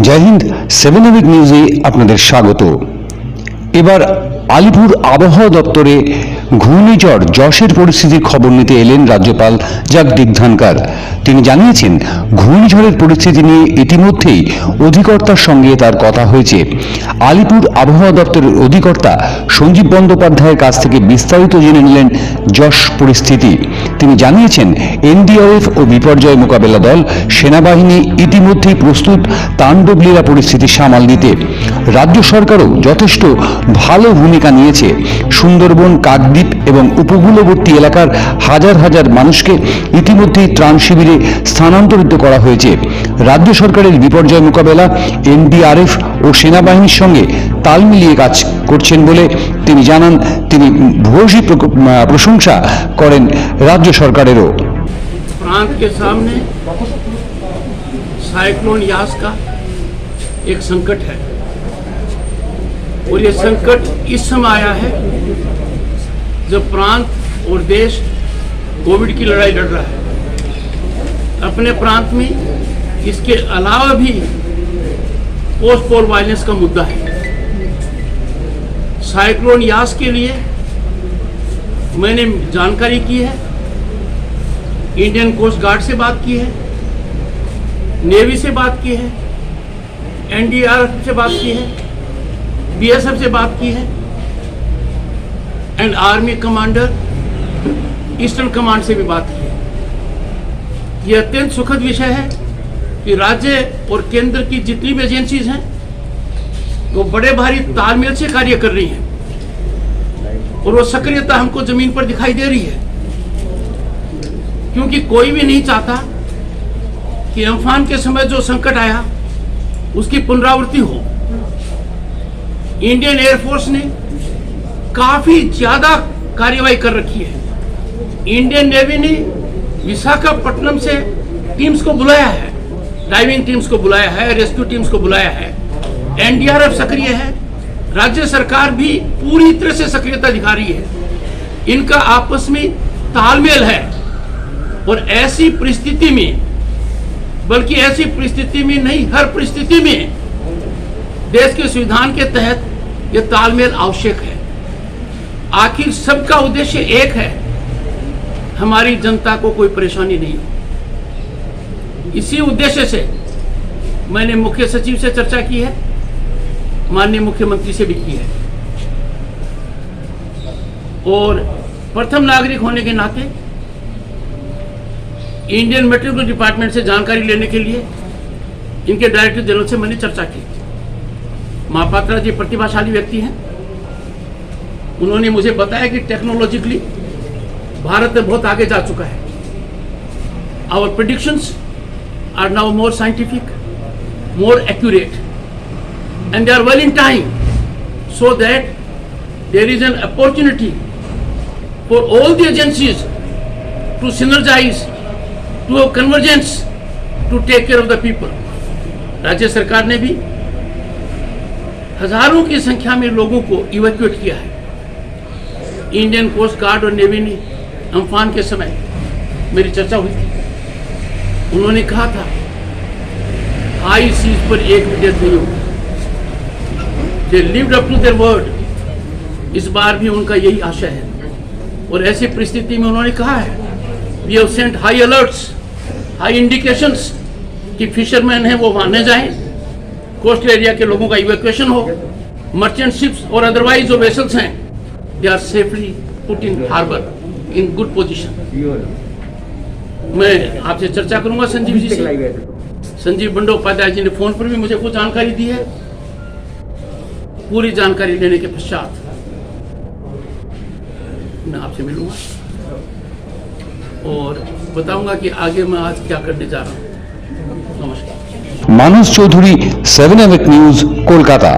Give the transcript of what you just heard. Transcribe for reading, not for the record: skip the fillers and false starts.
জয় Hind, 7 hour নিউজে আপনাদের স্বাগত। এবার আলিপুর আবহাওয়া দপ্তরে ঘূর্ণিঝড় যশের পরিস্থিতির খবর নিতে এলেন রাজ্যপাল জগদীপ ধনখড়। তিনি জানিয়েছেন, ঘূর্ণিঝড়ের পরিস্থিতি নিয়ে ইতিমধ্যেই অধিকর্তার সঙ্গে তার কথা হয়েছে। আলিপুর আবহাওয়া দপ্তরের অধিকর্তা সঞ্জীব বন্দ্যোপাধ্যায়ের কাছ থেকে বিস্তারিত জেনে নিলেন যশ পরিস্থিতি। তিনি জানিয়েছেন, এনডিআরএফ ও বিপর্যয় মোকাবেলা দল, সেনাবাহিনী ইতিমধ্যেই প্রস্তুত তাণ্ডবলীলা পরিস্থিতি সামাল দিতে। রাজ্য সরকারও যথেষ্ট ভালো ভূমিকা নিয়েছে। সুন্দরবন, কাকদ্বীপ এবং উপকূলবর্তী এলাকার হাজার হাজার মানুষকে ইতিমধ্যেই ত্রাণ শিবিরে স্থানান্তরিত করা হয়েছে। রাজ্য সরকারের বিপর্যয় মোকাবেলা এনডিআরএফ ও সেনাবাহিনীর সঙ্গে তাল মিলিয়ে কাজ করছেন বলে তিনি জানান। তিনি ভূয়সী প্রশংসা করেন রাজ্য সরকারেরও। प्रांत के सामने साइक्लोन यास का एक संकट है और ये संकट इस समय आया है जब प्रांत और देश कोविड की लड़ाई लड़ रहा है। अपने प्रांत में इसके अलावा भी पोस्ट पोल वायलेंस का मुद्दा है। साइक्लोन यास के लिए मैंने जानकारी की है, इंडियन कोस्ट गार्ड से बात की है, नेवी से बात की है, एनडीआरएफ से बात की है, बीएसएफ से बात की है and army commander eastern command से भी बात की है। यह अत्यंत सुखद विषय है कि राज्य और केंद्र की जितनी भी एजेंसीज हैं वो बड़े भारी तालमेल से कार्य कर रही हैं और वो सक्रियता हमको जमीन पर दिखाई दे रही है, क्योंकि कोई भी नहीं चाहता कि अम्फान के समय जो संकट आया उसकी पुनरावृत्ति हो। इंडियन एयरफोर्स ने काफी ज्यादा कार्रवाई कर रखी है। इंडियन नेवी ने विशाखापट्टनम से टीम्स को बुलाया है, डाइविंग टीम्स को बुलाया है, रेस्क्यू टीम्स को बुलाया है, एनडीआरएफ सक्रिय है, राज्य सरकार भी पूरी तरह से सक्रियता दिखा रही है। इनका आपस में तालमेल है और ऐसी परिस्थिति में, बल्कि ऐसी परिस्थिति में नहीं, हर परिस्थिति में देश के संविधान के तहत यह तालमेल आवश्यक है। आखिर सबका उद्देश्य एक है, हमारी जनता को कोई परेशानी नहीं हो। इसी उद्देश्य से मैंने मुख्य सचिव से चर्चा की है, माननीय मुख्यमंत्री से भी की है और प्रथम नागरिक होने के नाते इंडियन मेट्रोलॉजी डिपार्टमेंट से जानकारी लेने के लिए इनके डायरेक्टर जनरल से मैंने चर्चा की। महापात्रा जी प्रतिभाशाली व्यक्ति हैं। उन्होंने मुझे बताया कि टेक्नोलॉजिकली भारत बहुत आगे जा चुका है। Our predictions are now more scientific, more accurate and they are well in time, so that there is an opportunity for all the agencies to synergize, to have convergence, to take care of the people. राज्य सरकार ने भी हजारों की संख्या में लोगों को इवैक्यूएट किया है। इंडियन कोस्ट गार्ड और नेवी ने अम्फान के समय मेरी चर्चा हुई थी, उन्होंने कहा था हाई सीज पर एक भी डेथ नहीं होगी। They lived up to their word। इस बार भी उनका यही आशय है और ऐसी परिस्थिति में उन्होंने कहा है, we have sent high alerts, high indications कि फिशरमैन हैं वो वहाँ न जाएं, कोस्टल एरिया के लोगों का इवैक्यूएशन हो, मर्चेंट शिप्स और अदरवाइज जो वेसल्स हैं they are safely put in harbor in good position। मैं आपसे चर्चा करूंगा संजीव जी से। संजीव बंदोपाध्याय जी ने फोन पर भी मुझे कुछ जानकारी दी है। पूरी जानकारी लेने के पश्चात मैं आपसे मिलूंगा और बताऊंगा कि आगे मैं आज क्या करने जा रहा हूं। नमस्कार। मानस चौधरी, 7 आवर न्यूज, कोलकाता।